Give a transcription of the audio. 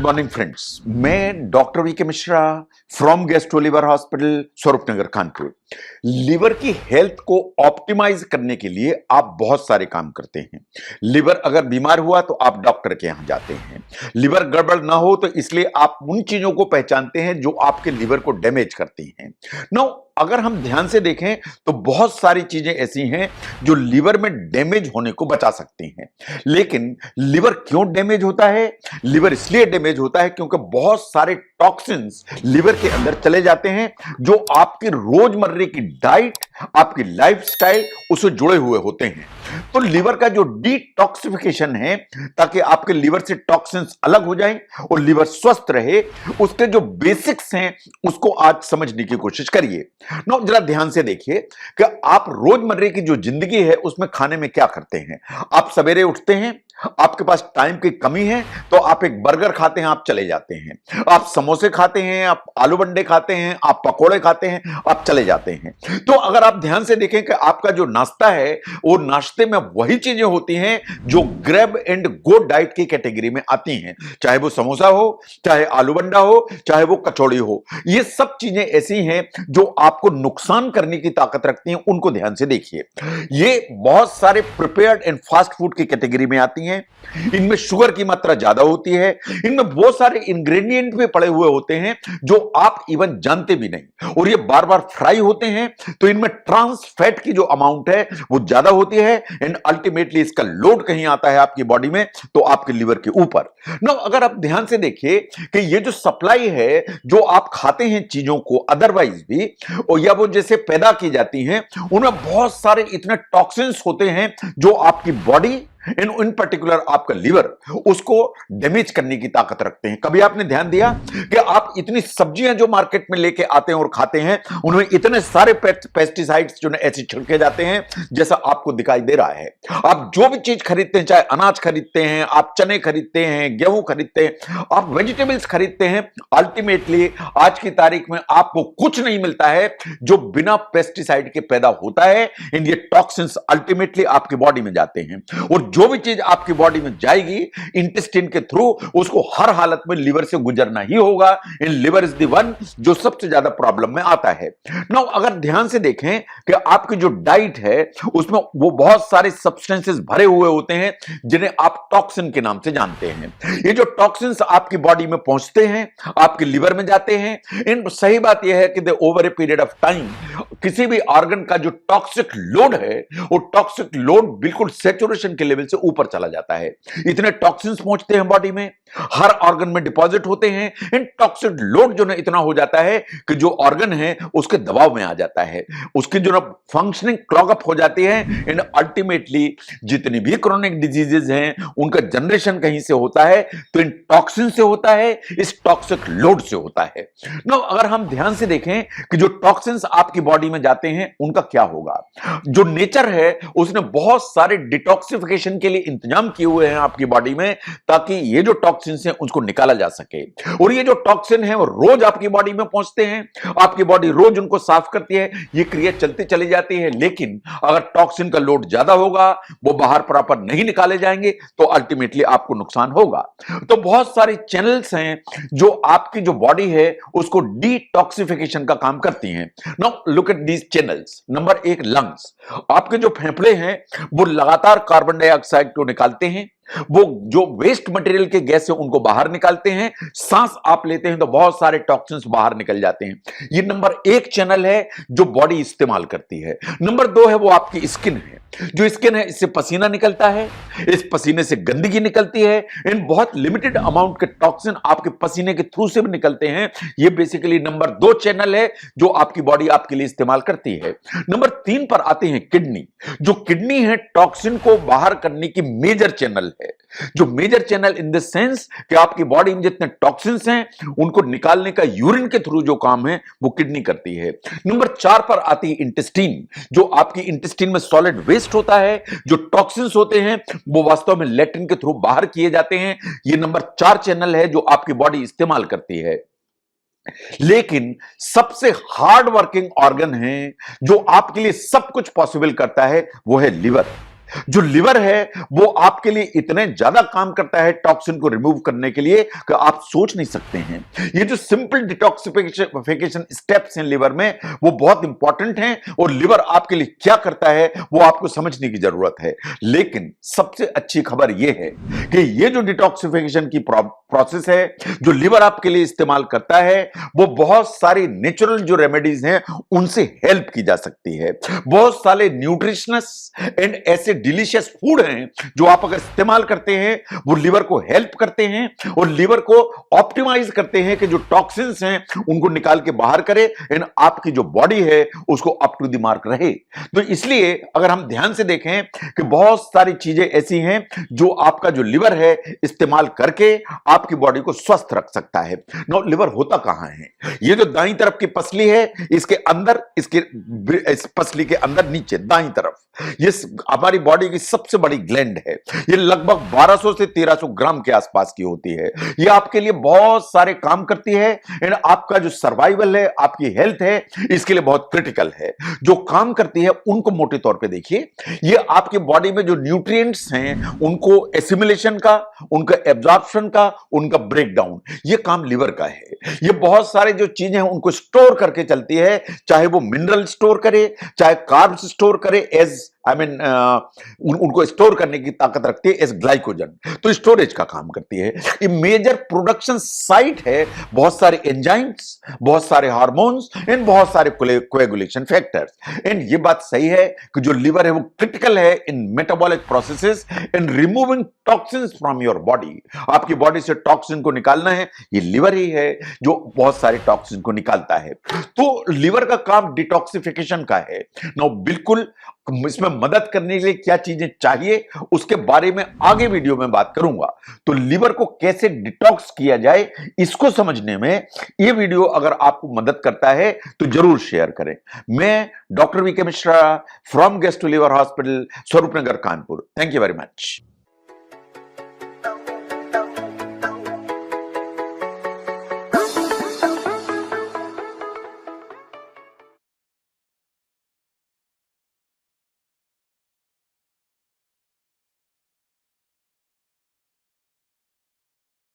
Morning friends, मैं doctor V K Mishra from gastro liver hospital Swaroopnagar Kanpur. Liver की health को optimise करने के लिए आप बहुत सारे काम करते हैं। लिवर अगर बीमार हुआ तो आप डॉक्टर के यहां जाते हैं। लिवर गड़बड़ ना हो तो इसलिए आप उन चीजों को पहचानते हैं जो आपके लिवर को डैमेज करती हैं। नो, अगर हम ध्यान से देखें तो बहुत सारी चीजें ऐसी हैं जो लिवर में डैमेज होने को बचा सकती हैं। लेकिन लिवर क्यों डैमेज होता है? लिवर इसलिए डैमेज होता है क्योंकि बहुत सारे टॉक्सिन्स लिवर के अंदर चले जाते हैं जो आपकी रोजमर्रे की डाइट, आपकी लाइफस्टाइल उससे जुड़े हुए होते हैं। तो लिवर का जो डिटॉक्सिफिकेशन है, ताकि आपके लिवर से टॉक्सिन्स अलग हो जाएं और लिवर स्वस्थ रहे, उसके जो बेसिक्स हैं उसको आज समझने की कोशिश करिए। नो, जरा ध्यान से देखिए कि आप रोजमर्रे की जो जिंदगी है उसमें खाने में क्या करते हैं। आप सवेरे उठते हैं, आपके पास टाइम की कमी है तो आप एक बर्गर खाते हैं, आप चले जाते हैं। आप समोसे खाते हैं, आप आलू बंडे खाते हैं, आप पकोड़े खाते हैं, आप चले जाते हैं। तो अगर आप ध्यान से देखें कि आपका जो नाश्ता है वो नाश्ते में वही चीजें होती हैं जो ग्रैब एंड गो डाइट की कैटेगरी में आती हैं, चाहे वो समोसा हो, चाहे आलू बंडा हो, चाहे वो कचौड़ी हो। ये सब चीजें ऐसी हैं जो आपको नुकसान करने की ताकत रखती हैं, उनको ध्यान से देखिए। ये बहुत सारे प्रिपेयर्ड एंड फास्ट फूड की कैटेगरी में आती हैं। इनमें शुगर की मात्रा ज्यादा होती है, इनमें बहुत सारे इंग्रेडिएंट भी पड़े हुए होते हैं जो आप इवन जानते भी नहीं, और ये बार बार फ्राई होते हैं तो इनमें ट्रांस फैट की जो अमाउंट है वो ज्यादा होती है एंड अल्टीमेटली इसका लोड कहीं आता है आपकी बॉडी में, तो आपके लिवर के ऊपर। नो, अगर आप ध्यान से देखिए कि ये जो सप्लाई है जो आप खाते हैं चीजों को अदरवाइज भी, और या वो जैसे पैदा की जाती हैं, उनमें बहुत सारे इतने टॉक्सिन्स होते हैं जो आपकी बॉडी इन पर्टिकुलर आपका लिवर उसको डैमेज करने की ताकत रखते हैं। कभी आपने ध्यान दिया कि आप इतनी सब्जियां जो मार्केट में लेके आते हैं और खाते हैं, उनमें इतने सारे पेस्टिसाइड्स जो ऐसे छिड़के जाते हैं जैसा आपको दिखाई दे रहा है। आप जो भी चीज खरीदते हैं, चाहे अनाज खरीदते हैं, आप चने खरीदते हैं, गेहूं खरीदते हैं, आप वेजिटेबल्स खरीदते हैं, अल्टीमेटली आज की तारीख में आपको कुछ नहीं मिलता है जो बिना पेस्टिसाइड के पैदा होता है। इन ये टॉक्सिन्स अल्टीमेटली आपकी बॉडी में जाते हैं, और जो भी चीज आपकी बॉडी में जाएगी इंटेस्टाइन के थ्रू, उसको हर हालत में लिवर से गुजरना ही होगा। In liver is the one जो सबसे ज्यादा प्रॉब्लम में आता है। नाउ, अगर ध्यान से देखें कि आपकी जो डाइट है उसमें वो बहुत सारे सब्सटेंसेस भरे हुए होते हैं जिन्हें आप टॉक्सिन के नाम से जानते हैं। ये जो टॉक्सिन्स आपकी बॉडी में पहुंचते हैं, आपके लिवर में जाते हैं, इन सही बात यह है कि over a period of time किसी भी ऑर्गन का जो टॉक्सिक लोड है वो टॉक्सिक लोड बिल्कुल सैचुरेशन के लेवल से ऊपर चला जाता है। इतने टॉक्सिन्स पहुंचते हैं बॉडी में, हर ऑर्गन में डिपॉजिट होते हैं। इन टॉक्सिक लोड जो ना इतना हो जाता है कि जो ऑर्गन है उसके दबाव में आ जाता है, उसकी जो ना फंक्शनिंग क्लॉग अप हो जाती है एंड अल्टीमेटली जितनी भी क्रोनिक डिजीजेस हैं उनका जनरेशन कहीं से होता है, तो इन टॉक्सिन से होता है, इस टॉक्सिक लोड से होता है। नो, अगर हम ध्यान से देखें कि जो टॉक्सिन्स आपकी बॉडी में जाते हैं उनका क्या होगा। जो नेचर है उसने बहुत सारे डिटॉक्सिफिकेशन के लिए इंतजाम किए हुए हैं आपकी बॉडी में, ताकि ये जो टॉक्सिन्स हैं उसको निकाला जा सके। और ये जो टॉक्सिन है वो रोज आपकी बॉडी में पहुंचते हैं, आपकी बॉडी रोज उनको साफ करती है, ये क्रिया चलती चली जाती है। लेकिन अगर टॉक्सिन का लोड ज्यादा होगा, वो बाहर प्रॉपर नहीं निकाले जाएंगे, तो अल्टीमेटली आपको नुकसान होगा। तो बहुत सारे चैनल्स हैं जो आपकी जो बॉडी है उसको डिटॉक्सिफिकेशन का काम करती हैं। Now look at these channels. Number 1, lungs. आपके जो फेफड़े हैं वो लगातार कार्बन डाइऑक्साइड को निकालते हैं, वो जो वेस्ट मटेरियल के गैस है उनको बाहर निकालते हैं। सांस आप लेते हैं तो बहुत सारे टॉक्सिन्स बाहर निकल जाते हैं। ये नंबर 1 चैनल है जो बॉडी इस्तेमाल करती है। नंबर 2 है वो आपकी स्किन है। जो स्किन है इससे पसीना निकलता है, इस पसीने से गंदगी निकलती है, इन बहुत लिमिटेड अमाउंट के टॉक्सिन आपके पसीने के थ्रू से भी निकलते हैं। ये बेसिकली नंबर 2 चैनल है जो आपकी बॉडी आपके लिए इस्तेमाल करती है। नंबर 3 पर आते हैं किडनी। जो किडनी है टॉक्सिन को बाहर करने की मेजर चैनल है। जो major channel in the sense कि आपकी बॉडी में जितने टॉक्सिन्स हैं उनको निकालने का यूरिन के थ्रू जो काम है वो किडनी करती है। नंबर 4 पर आती है इंटेस्टीन। जो आपकी इंटेस्टीन में सॉलिड वेस्ट होता है, जो टॉक्सिन्स होते हैं वो वास्तव में लैट्रिन के थ्रू बाहर किए जाते हैं। ये नंबर 4 चैनल है जो आपकी बॉडी इस्तेमाल करती है। लेकिन सबसे हार्ड वर्किंग ऑर्गन है जो आपके लिए सब कुछ पॉसिबल करता है, वो है लिवर। जो लिवर है वो आपके लिए इतने ज्यादा काम करता है टॉक्सिन को रिमूव करने के लिए कि आप सोच नहीं सकते हैं। ये जो सिंपल डिटॉक्सिफिकेशन स्टेप्स हैं लिवर में, वो बहुत इंपॉर्टेंट हैं और लिवर आपके लिए क्या करता है वो आपको समझने की जरूरत है। लेकिन सबसे अच्छी खबर ये है कि ये जो डिटॉक्सिफिकेशन की प्रोसेस है जो लिवर आपके लिए इस्तेमाल करता है, वो बहुत सारी नेचुरल जो रेमेडीज हैं उनसे हेल्प की जा सकती है। बहुत सारे न्यूट्रिशनस एंड ऐसे डिलीशियस फूड हैं जो आप अगर इस्तेमाल करते हैं वो लिवर को हेल्प करते हैं और लिवर को ऑप्टिमाइज करते हैं कि जो टॉक्सिन्स हैं उनको निकाल के बाहर करे एंड आपकी जो बॉडी है उसको अप टू द मार्क रहे। तो इसलिए अगर हम ध्यान से देखें कि बहुत सारी चीजें ऐसी हैं जो आपका जो लिवर है इस्तेमाल करके आपकी बॉडी को स्वस्थ रख सकता है। नो, लिवर होता कहां है? ये जो दाईं तरफ की पसली है इसके अंदर, इस पसली के अंदर नीचे दाईं तरफ, ये हमारी बॉडी की सबसे बड़ी ग्लैंड है। ये लगभग 1200 से 1300 ग्राम के आसपास की होती है। ये आपके लिए बहुत सारे काम करती है एंड आपका जो सर्वाइवल है, आपकी हेल्थ है, इसके लिए बहुत क्रिटिकल है। जो काम करती है उनको मोटे तौर पे देखिए, ये आपकी बॉडी में जो न्यूट्रिएंट्स हैं उनको एसिमिलेशन का, उनका एब्जॉर्प्शन का, उनका ब्रेकडाउन, ये काम लिवर का है। ये बहुत सारे जो चीजें हैं उनको स्टोर करके चलती है, चाहे वो मिनरल स्टोर करे, चाहे कार्ब्स स्टोर करे एज उनको स्टोर करने की ताकत रखती है एज ग्लाइकोजन, तो स्टोरेज का काम करती है। ये मेजर प्रोडक्शन साइट है बहुत सारे एंजाइम्स, बहुत सारे हार्मोन्स एंड बहुत सारे कोएगुलेशन फैक्टर्स। एंड ये बात सही है कि जो लिवर है वो क्रिटिकल है in metabolic processes in removing toxins from your body. आपकी बॉडी से टॉक्सिन को निकालना है, ये लिवर ही है जो बहुत सारे टॉक्सिन को निकालता है। तो लिवर का काम डिटॉक्सिफिकेशन का है। नो, बिल्कुल इसमें मदद करने के लिए क्या चीजें चाहिए उसके बारे में आगे वीडियो में बात करूंगा। तो लिवर को कैसे डिटॉक्स किया जाए इसको समझने में यह वीडियो अगर आपको मदद करता है तो जरूर शेयर करें। मैं doctor VK Mishra from gastro liver hospital, Swaroopnagar, Kanpur. Thank you very much.